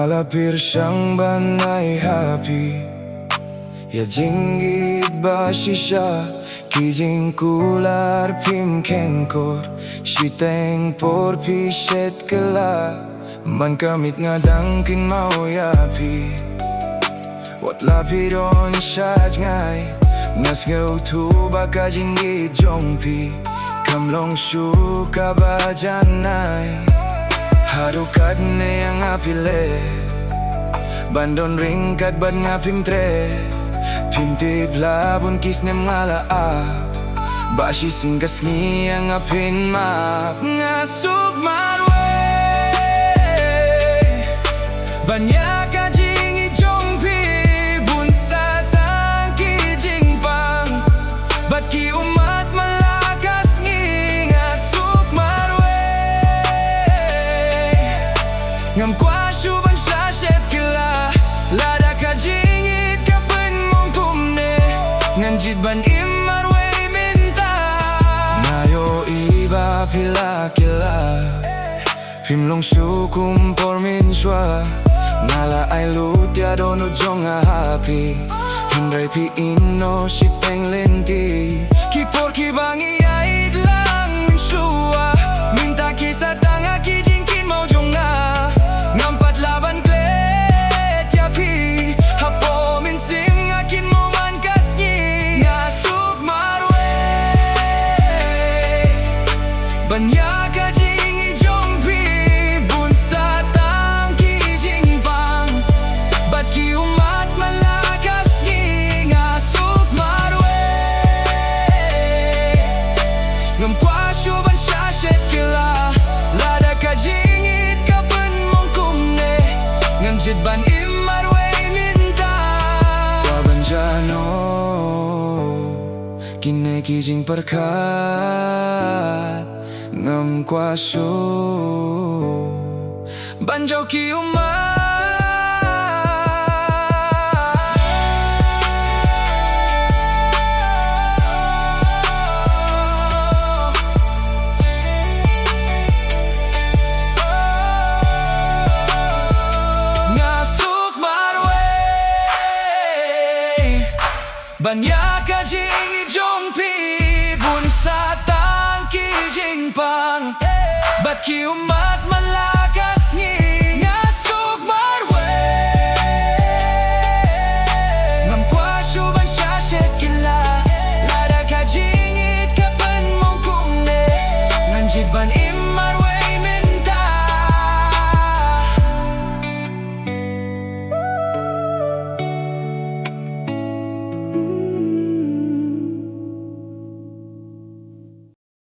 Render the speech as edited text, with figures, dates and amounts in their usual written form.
watla pyrshang banai happy ya Jingieid ba shisha jingkular phim kengkor shiteng por shet kylla man kamit nga dang kynmaw yapi watla piron siya jngai sngewthuh ba ka Jingieid jong kamlong shuh kaba janai Haduh katne yang apile bandon ryngkat bad nga phim treh phim tibla bun kisnem ngala ba shi singkas ngi yang kynmaw nga Suk Marwei banyak ka Jingieid jong bun sa tangki jingpang bat ki umat malakas ngi nga Suk Marwei ngam kwa shuh ban sa shet kylla lada ka Jingieid ka pen mong kumne nganjid ban Marwei minta nayo iba pila kylla phim long shuh kum por min shuh nala ay lutya dono jong happy hindray pi ino shiteng linti kipor kibangi ait lang min shuh minta kisa tanga ki kynmaw jong ngampat laban klet yapi hapo min sim nga kynmaw man kasnyi nga Suk Marwei banyak ka Jingieid jong bun sa tangki jingpang bat ki umat malakas ngi nga Suk Marwei ngam kwa shuh ban sa shet kylla lada ka Jingieid ka pen mong kumne nganjid ban Marwei minta kwa banjano kinay ki jing perkat ngam kwa shuh banjaw ki umat nga Suk Marwei banyak ka Jingieid jong bun sa tangki jingpang bat ki umat malakas